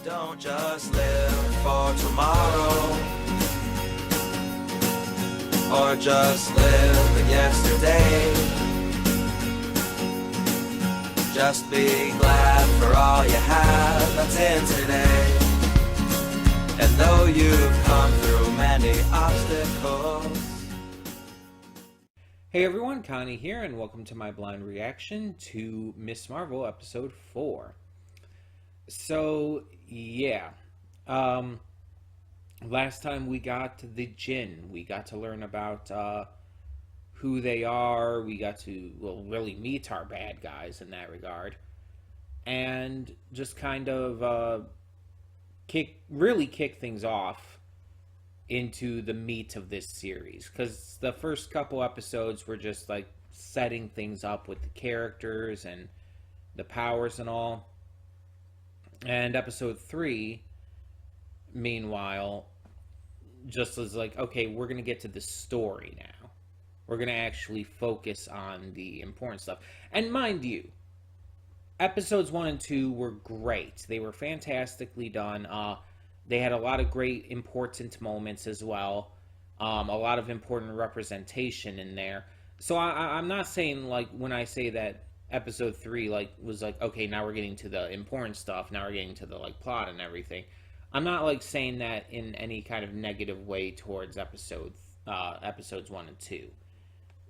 Don't just live for tomorrow, or just live in yesterday. Just be glad for all you have that's in today. And though you've come through many obstacles. Hey everyone, Connie here, and welcome to my blind reaction to Miss Marvel episode 4. So, yeah. Last time we got to the Jinn. We got to learn about who they are. We got to, really meet our bad guys in that regard. And just kind of kick things off into the meat of this series, because the first couple episodes were just like setting things up with the characters and the powers and all. And episode 3, meanwhile, just was like, okay, we're gonna get to the story now. We're gonna actually focus on the important stuff. And mind you, episodes 1 and 2 were great. They were fantastically done. They had a lot of great important moments as well. A lot of important representation in there. So I'm not saying, like, when I say that episode 3 was like, okay, now we're getting to the important stuff, now we're getting to the plot and everything. I'm not saying that in any kind of negative way towards episodes 1 and 2.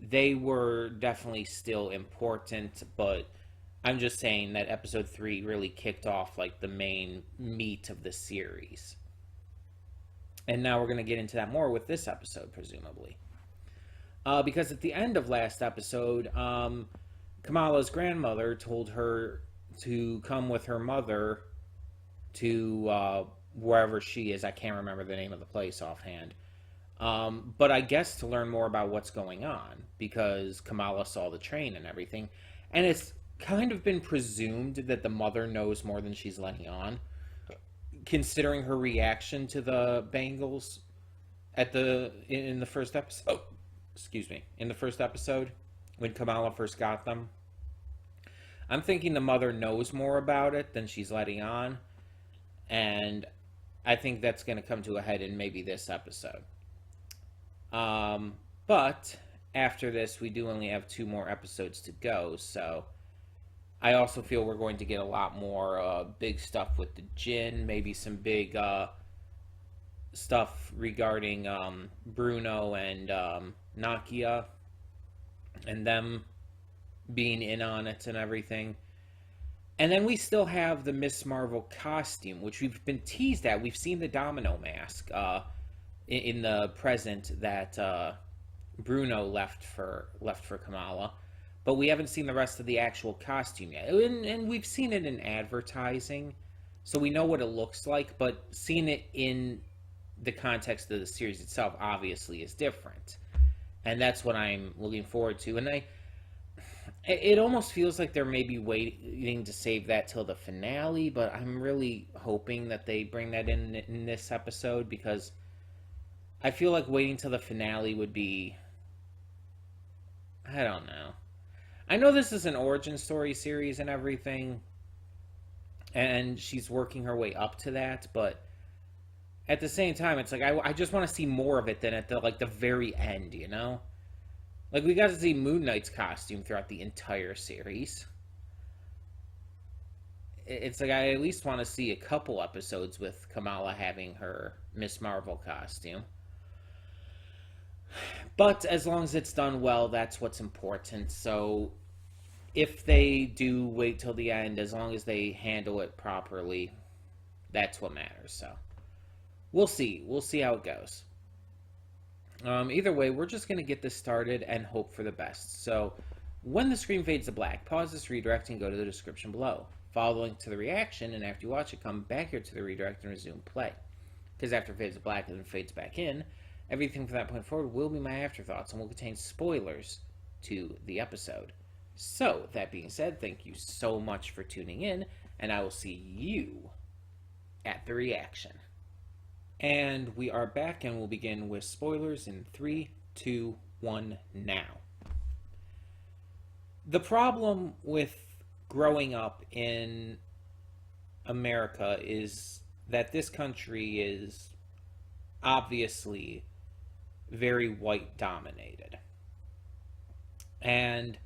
They were definitely still important, but I'm just saying that episode 3 really kicked off the main meat of the series. And now we're going to get into that more with this episode, presumably. Because at the end of last episode, Kamala's grandmother told her to come with her mother to wherever she is. I can't remember the name of the place offhand. But I guess to learn more about what's going on, because Kamala saw the train and everything. And it's kind of been presumed that the mother knows more than she's letting on, considering her reaction to the bangles in the first episode. In the first episode, when Kamala first got them. I'm thinking the mother knows more about it than she's letting on, and I think that's going to come to a head in maybe this episode. But after this, we do only have 2 more episodes to go, so I also feel we're going to get a lot more big stuff with the Jinn, maybe some big stuff regarding Bruno and Nakia, and them being in on it and everything. And then we still have the Miss Marvel costume, which we've been teased at. We've seen the domino mask in the present that Bruno left for Kamala. But we haven't seen the rest of the actual costume yet. And we've seen it in advertising, so we know what it looks like, but seeing it in the context of the series itself obviously is different. And that's what I'm looking forward to. And it almost feels like they're maybe waiting to save that till the finale, but I'm really hoping that they bring that in this episode, because I feel like waiting till the finale would be... I don't know. I know this is an origin story series and everything, and she's working her way up to that, but at the same time, it's like I just want to see more of it than at the very end, you know? We got to see Moon Knight's costume throughout the entire series. It's like I at least want to see a couple episodes with Kamala having her Miss Marvel costume. But as long as it's done well, that's what's important. So if they do wait till the end, as long as they handle it properly, that's what matters. So we'll see. We'll see how it goes. Either way, we're just going to get this started and hope for the best. So when the screen fades to black, pause this redirect and go to the description below. Follow the link to the reaction, and after you watch it, come back here to the redirect and resume play. Because after it fades to black and then fades back in, everything from that point forward will be my afterthoughts and will contain spoilers to the episode. So, that being said, thank you so much for tuning in, and I will see you at the reaction. And we are back, and we'll begin with spoilers in 3, 2, 1, now. The problem with growing up in America is that this country is obviously very white dominated. And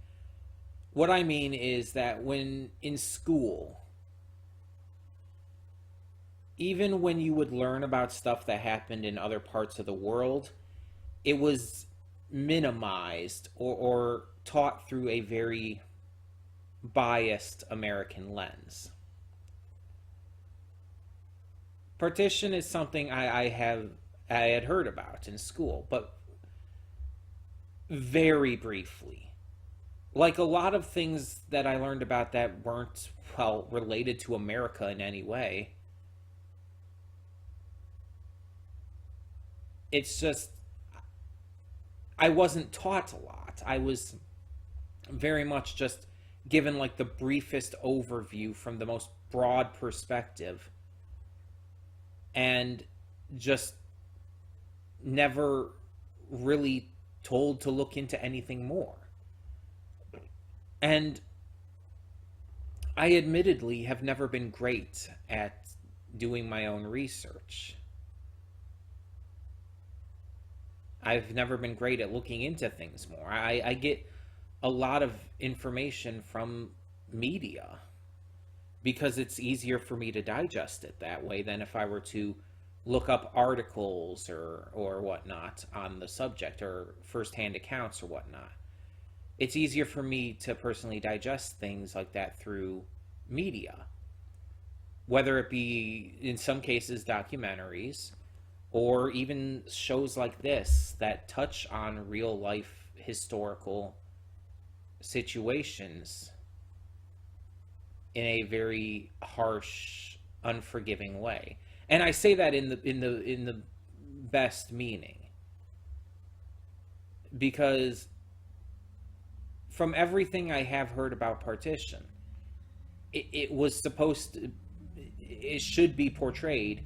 what I mean is that when in school, even when you would learn about stuff that happened in other parts of the world, it was minimized or taught through a very biased American lens. Partition is something I had heard about in school, but very briefly. Like a lot of things that I learned about that weren't, well, related to America in any way. It's just, I wasn't taught a lot. I was very much just given like the briefest overview from the most broad perspective, and just never really told to look into anything more. And I admittedly have never been great at doing my own research. I've never been great at looking into things more. I get a lot of information from media because it's easier for me to digest it that way than if I were to look up articles or whatnot on the subject, or firsthand accounts or whatnot. It's easier for me to personally digest things like that through media, whether it be, in some cases, documentaries, or even shows like this that touch on real life historical situations in a very harsh, unforgiving way. And I say that in the best meaning, because from everything I have heard about partition, it was supposed to, it should be portrayed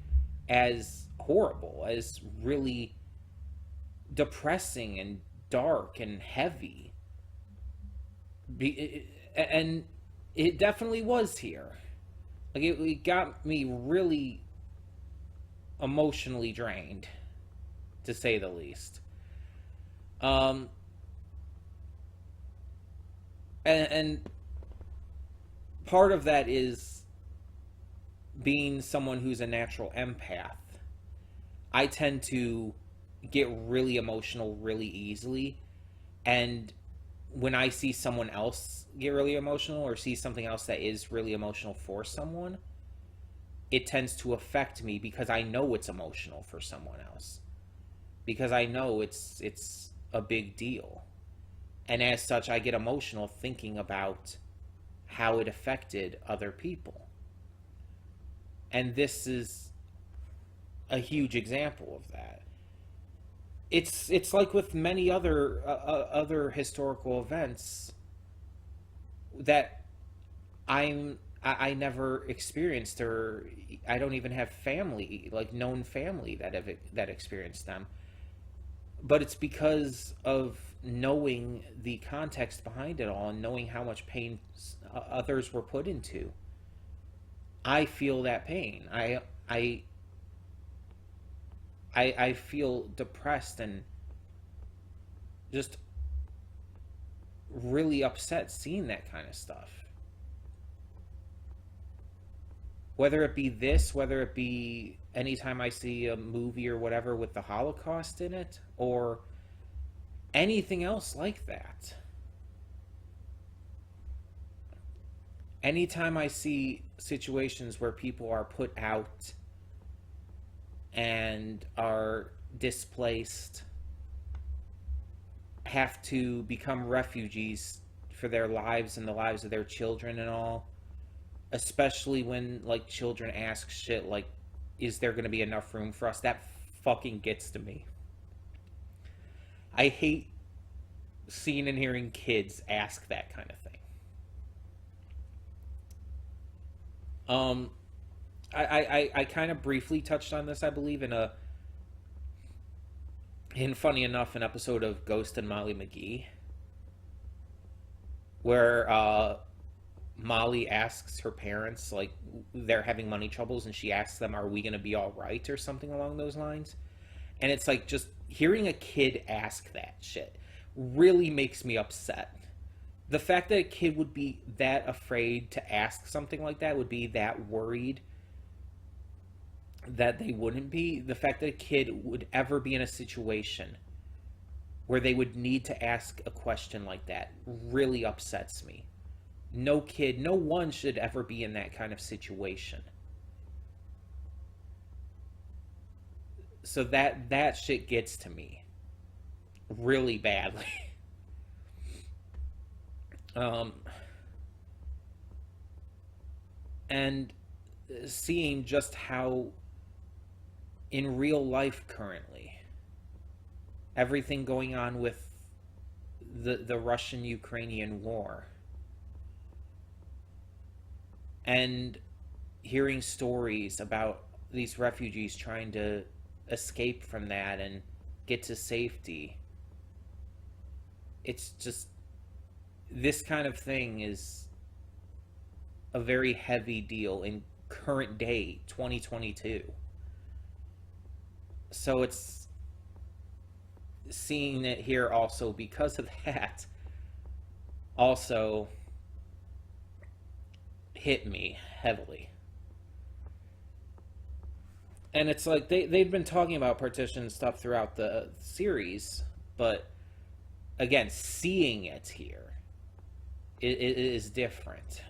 as horrible, as really depressing and dark and heavy. And it definitely was here. Like it got me really emotionally drained, to say the least. And part of that is being someone who's a natural empath. I tend to get really emotional really easily, and when I see someone else get really emotional, or see something else that is really emotional for someone, it tends to affect me because I know it's emotional for someone else, because I know it's a big deal, and as such I get emotional thinking about how it affected other people. And this is a huge example of that. It's like with many other historical events that I never experienced, or I don't even have family, like known family that experienced them. But it's because of knowing the context behind it all and knowing how much pain others were put into. I feel that pain. I feel depressed and just really upset seeing that kind of stuff. Whether it be this, whether it be anytime I see a movie or whatever with the Holocaust in it, or anything else like that. Anytime I see situations where people are put out and are displaced, have to become refugees for their lives and the lives of their children and all, especially when like children ask shit like, is there going to be enough room for us? That fucking gets to me. I hate seeing and hearing kids ask that kind of thing. I kind of briefly touched on this, I believe, in funny enough, an episode of Ghost and Molly McGee, where Molly asks her parents, like, they're having money troubles, and she asks them, "Are we going to be all right?" or something along those lines. And it's like, just hearing a kid ask that shit really makes me upset. The fact that a kid would be that afraid to ask something like that, would be that worried that they wouldn't be, the fact that a kid would ever be in a situation where they would need to ask a question like that really upsets me. No kid, no one should ever be in that kind of situation. So that shit gets to me really badly. And seeing just how in real life currently, everything going on with the Russian-Ukrainian war, and hearing stories about these refugees trying to escape from that and get to safety. It's just, this kind of thing is a very heavy deal in current day 2022. So it's seeing it here also because of that also hit me heavily. And it's like they've been talking about partition stuff throughout the series, but again, seeing it here, it is different.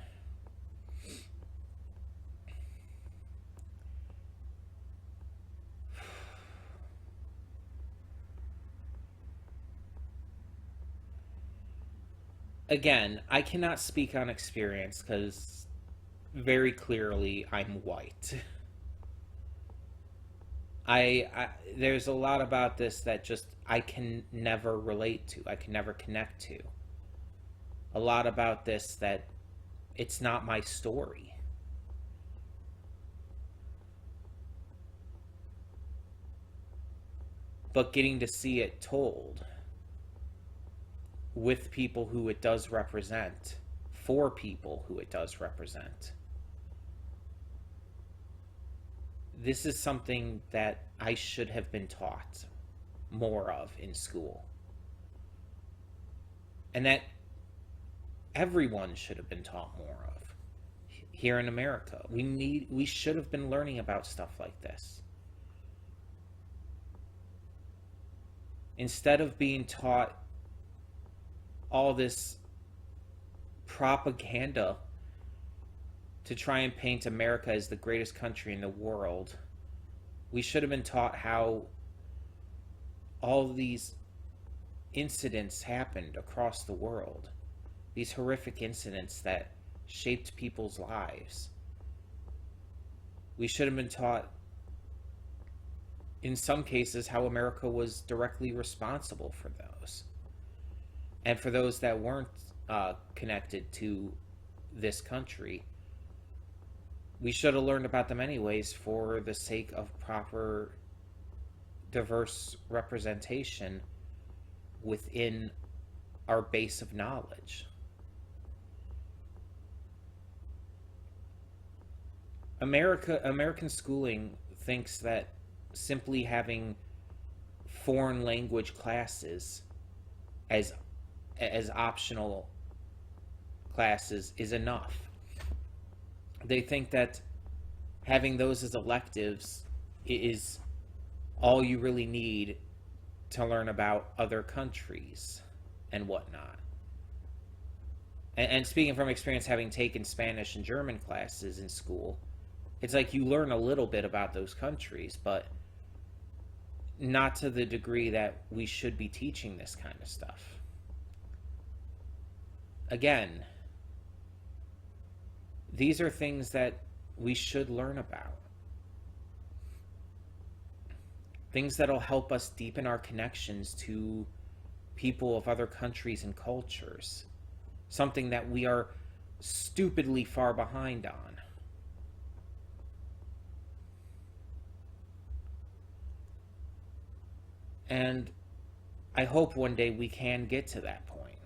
Again, I cannot speak on experience because very clearly I'm white. There's a lot about this that just I can never relate to. I can never connect to. A lot about this that it's not my story. But getting to see it told with people who it does represent, for people who it does represent, this is something that I should have been taught more of in school. And that everyone should have been taught more of here in America. We should have been learning about stuff like this. Instead of being taught all this propaganda to try and paint America as the greatest country in the world, we should have been taught how all these incidents happened across the world. These horrific incidents that shaped people's lives. We should have been taught, in some cases, how America was directly responsible for those. And for those that weren't connected to this country, we should have learned about them anyways for the sake of proper, diverse representation within our base of knowledge. American schooling thinks that simply having foreign language classes as optional classes is enough. They think that having those as electives is all you really need to learn about other countries and whatnot. And speaking from experience, having taken Spanish and German classes in school, it's like you learn a little bit about those countries, but not to the degree that we should be teaching this kind of stuff. Again, these are things that we should learn about. Things that'll help us deepen our connections to people of other countries and cultures. Something that we are stupidly far behind on. And I hope one day we can get to that point.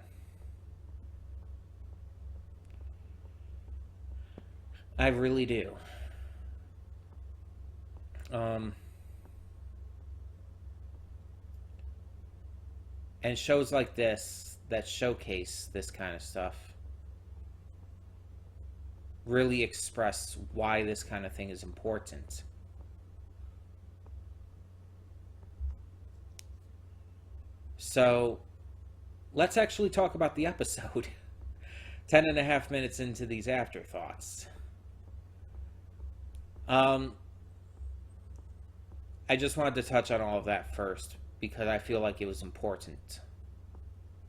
I really do. And shows like this that showcase this kind of stuff really express why this kind of thing is important. So let's actually talk about the episode. 10.5 minutes into these afterthoughts. I just wanted to touch on all of that first because I feel like it was important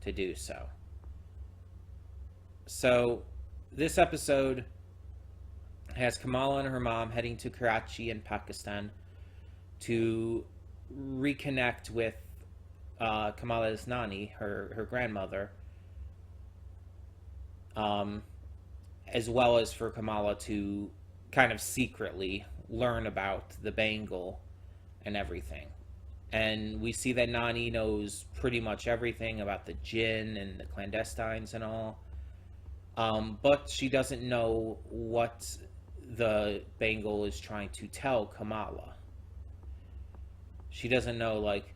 to do so. So, this episode has Kamala and her mom heading to Karachi in Pakistan to reconnect with Kamala's Nani, her grandmother, as well as for Kamala to kind of secretly learn about the Bengal and everything. And we see that Nani knows pretty much everything about the jinn and the clandestines and all. But she doesn't know what the Bengal is trying to tell Kamala. She doesn't know, like,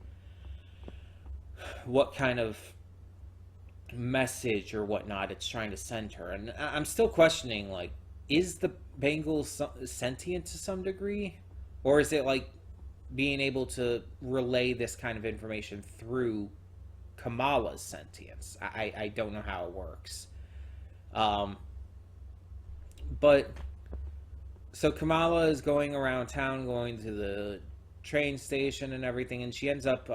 what kind of message or whatnot it's trying to send her. And I'm still questioning, like, is the Bengal sentient to some degree? Or is it, like, being able to relay this kind of information through Kamala's sentience? I don't know how it works. But so Kamala is going around town, going to the train station and everything, and she ends up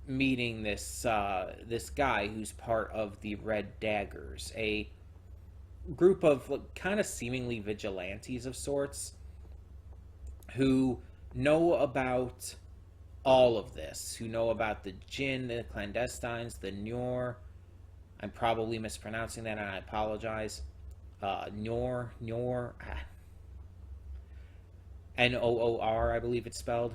meeting this guy who's part of the Red Daggers, a group of kind of seemingly vigilantes of sorts who know about all of this, who know about the jinn, the clandestines, the Noor. I'm probably mispronouncing that, and I apologize. Noor, Noor, I believe it's spelled.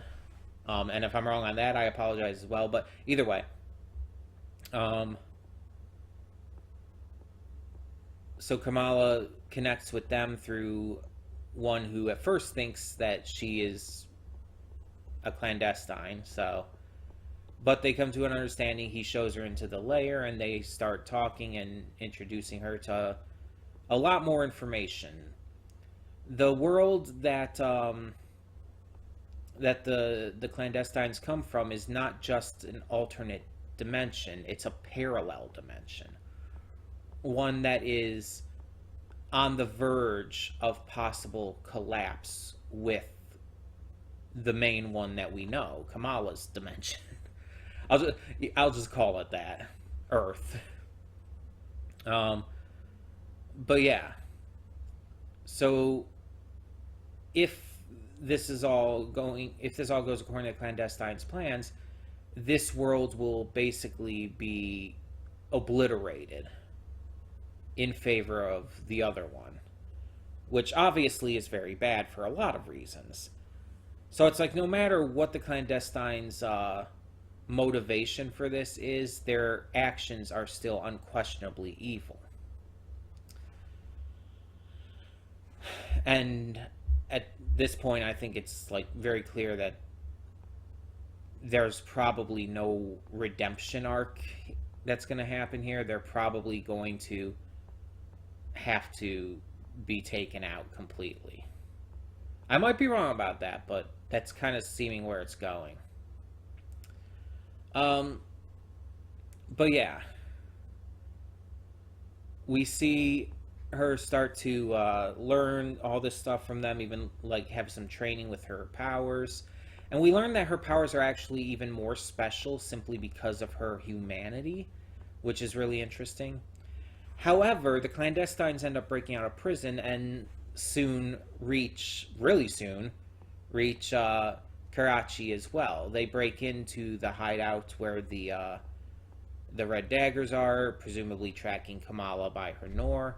And if I'm wrong on that, I apologize as well. But either way, so Kamala connects with them through one who at first thinks that she is a clandestine. But they come to an understanding. He shows her into the lair, and they start talking and introducing her to a lot more information. The world that the clandestines come from is not just an alternate dimension, it's a parallel dimension. One that is on the verge of possible collapse with the main one that we know, Kamala's dimension. I'll just call it that. Earth. But yeah. So if this all goes according to clandestine's plans, this world will basically be obliterated in favor of the other one, which obviously is very bad for a lot of reasons. So it's like, no matter what the clandestines' motivation for this is, their actions are still unquestionably evil. And at this point, I think it's like very clear that there's probably no redemption arc that's going to happen here. They're probably going to have to be taken out completely. I might be wrong about that, but that's kind of seeming where it's going. But yeah, we see her start to learn all this stuff from them, even like have some training with her powers. And we learn that her powers are actually even more special simply because of her humanity, which is really interesting. However, the clandestines end up breaking out of prison and really soon reach Karachi as well. They break into the hideout where the Red Daggers are, presumably tracking Kamala by her Noor,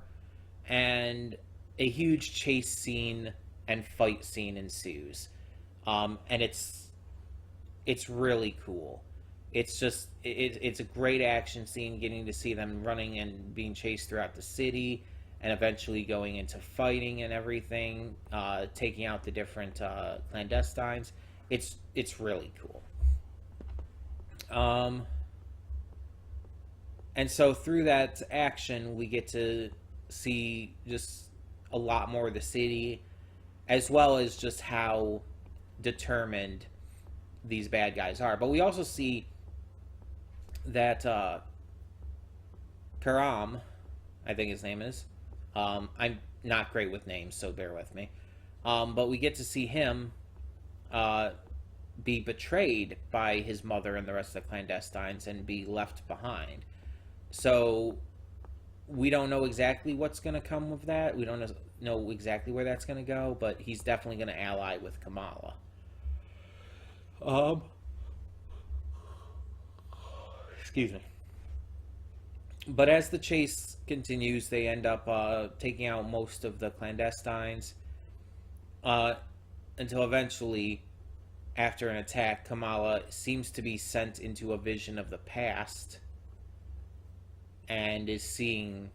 and a huge chase scene and fight scene ensues. And it's really cool. It's a great action scene, getting to see them running and being chased throughout the city, and eventually going into fighting and everything, taking out the different clandestines. It's really cool. And so through that action, we get to see just a lot more of the city, as well as just how determined these bad guys are. But we also see that Karam, I think his name is. I'm not great with names, so bear with me. But we get to see him be betrayed by his mother and the rest of the clandestines and be left behind. So we don't know exactly what's going to come of that. We don't know exactly where that's going to go, but he's definitely going to ally with Kamala. Excuse me. But as the chase continues, they end up taking out most of the clandestines until eventually, after an attack, Kamala seems to be sent into a vision of the past and is seeing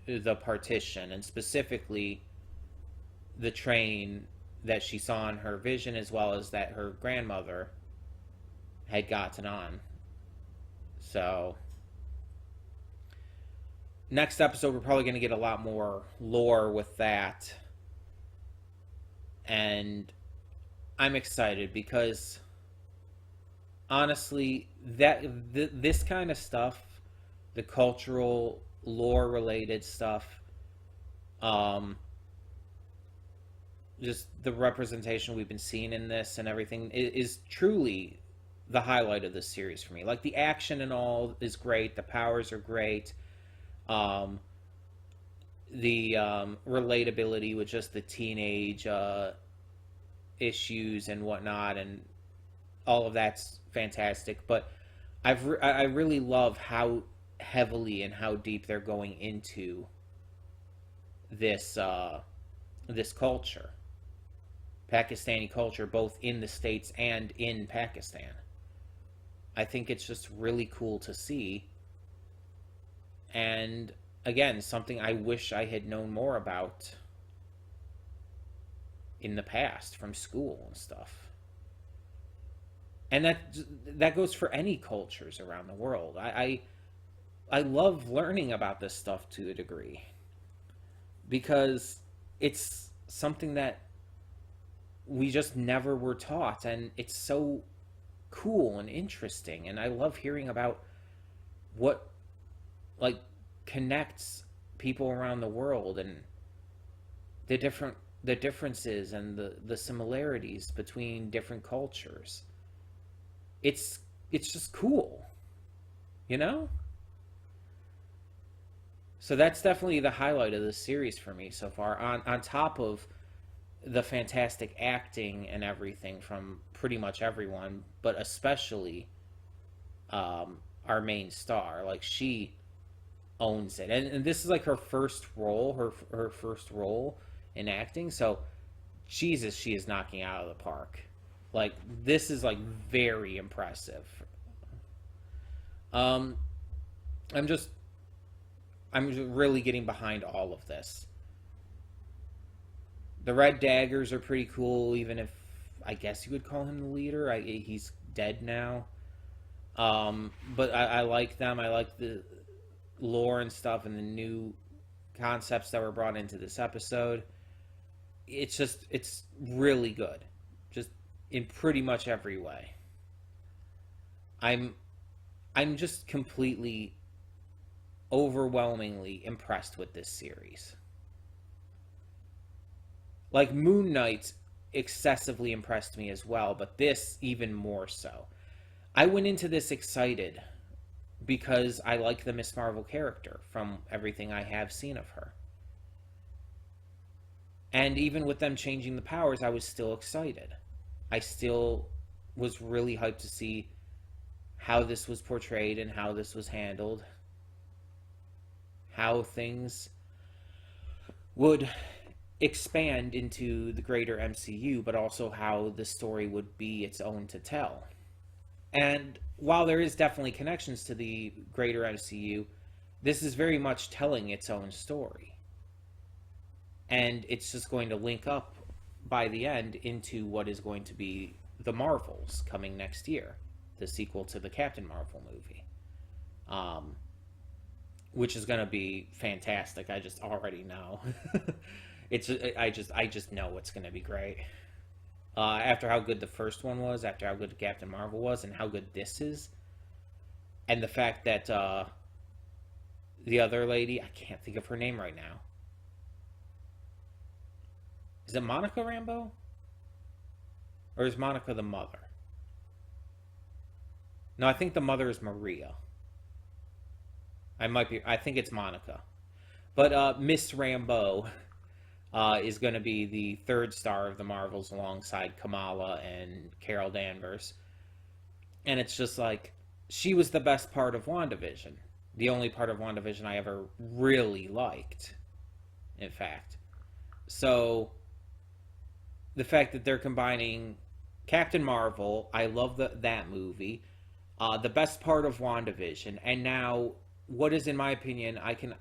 the partition, and specifically the train that she saw in her vision, as well as that her grandmother had gotten on. So next episode, we're probably going to get a lot more lore with that, and I'm excited because honestly, this kind of stuff, the cultural lore related stuff, just the representation we've been seeing in this and everything is truly the highlight of this series for me. Like, the action and all is great, the powers are great, the relatability with just the teenage issues and whatnot, and all of that's fantastic. But I really love how heavily and how deep they're going into this this culture, Pakistani culture, both in the States and in Pakistan. I think it's just really cool to see, and again, something I wish I had known more about in the past from school and stuff. And that goes for any cultures around the world. I love learning about this stuff to a degree because it's something that we just never were taught, and it's so cool and interesting, and I love hearing about what like connects people around the world and the differences and the similarities between different cultures. It's just cool, you know? So that's definitely the highlight of this series for me so far, on top of the fantastic acting and everything from pretty much everyone, but especially our main star. Like, she owns it, and this is like her first role, her first role in acting. So Jesus, she is knocking out of the park. Like, this is like very impressive. I'm really getting behind all of this. The Red Daggers are pretty cool, even if I guess you would call him the leader. He's dead now. But I like them. I like the lore and stuff and the new concepts that were brought into this episode. It's really good. Just in pretty much every way. I'm just completely, overwhelmingly impressed with this series. Like, Moon Knight excessively impressed me as well, but this even more so. I went into this excited because I like the Miss Marvel character from everything I have seen of her. And even with them changing the powers, I was still excited. I still was really hyped to see how this was portrayed and how this was handled. How things would expand into the greater MCU, but also how the story would be its own to tell. And while there is definitely connections to the greater MCU, this is very much telling its own story. And it's just going to link up by the end into what is going to be the Marvels coming next year, the sequel to the Captain Marvel movie, which is going to be fantastic. I just already know. I just know it's going to be great. After how good the first one was, after how good Captain Marvel was, and how good this is, and the fact that the other lady, I can't think of her name right now. Is it Monica Rambeau? Or is Monica the mother? No, I think the mother is Maria. I think it's Monica. But Miss Rambeau is going to be the third star of the Marvels alongside Kamala and Carol Danvers. And it's just like, she was the best part of WandaVision. The only part of WandaVision I ever really liked, in fact. So the fact that they're combining Captain Marvel, I love that movie, the best part of WandaVision, and now what is, in my opinion, I can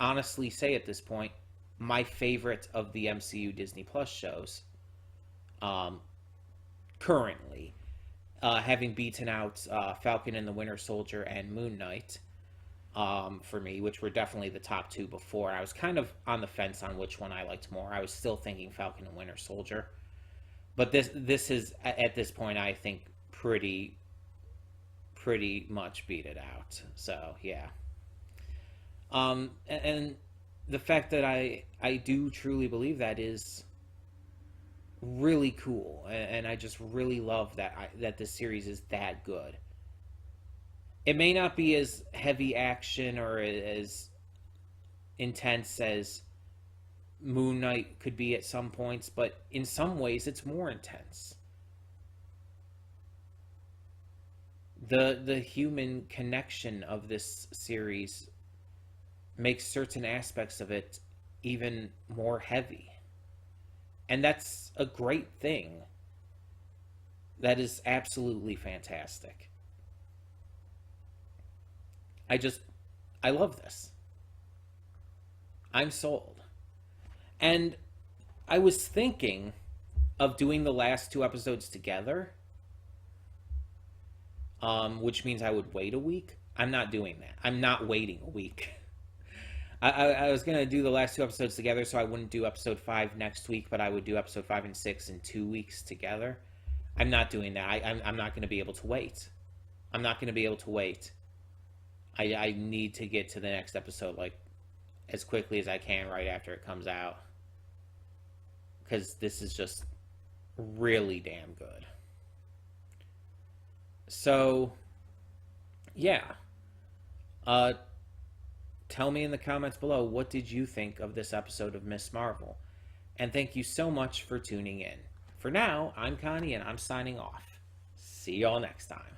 honestly say at this point, my favorite of the MCU Disney Plus shows, currently, having beaten out Falcon and the Winter Soldier and Moon Knight, for me, which were definitely the top two before. I was kind of on the fence on which one I liked more. I was still thinking Falcon and Winter Soldier. But this is, at this point, I think, pretty much beat it out. So, yeah. And the fact that I do truly believe that is really cool. And I just really love that this series is that good. It may not be as heavy action or as intense as Moon Knight could be at some points, but in some ways it's more intense. The human connection of this series makes certain aspects of it even more heavy. And that's a great thing. That is absolutely fantastic. I love this. I'm sold. And I was thinking of doing the last two episodes together, which means I would wait a week. I'm not doing that. I'm not waiting a week. I was going to do the last two episodes together, so I wouldn't do episode 5 next week, but I would do episode 5 and 6 in 2 weeks together. I'm not doing that. I'm not going to be able to wait. I'm not going to be able to wait. I need to get to the next episode like as quickly as I can right after it comes out, because this is just really damn good. So yeah, tell me in the comments below, what did you think of this episode of Miss Marvel? And thank you so much for tuning in. For now, I'm Connie and I'm signing off. See y'all next time.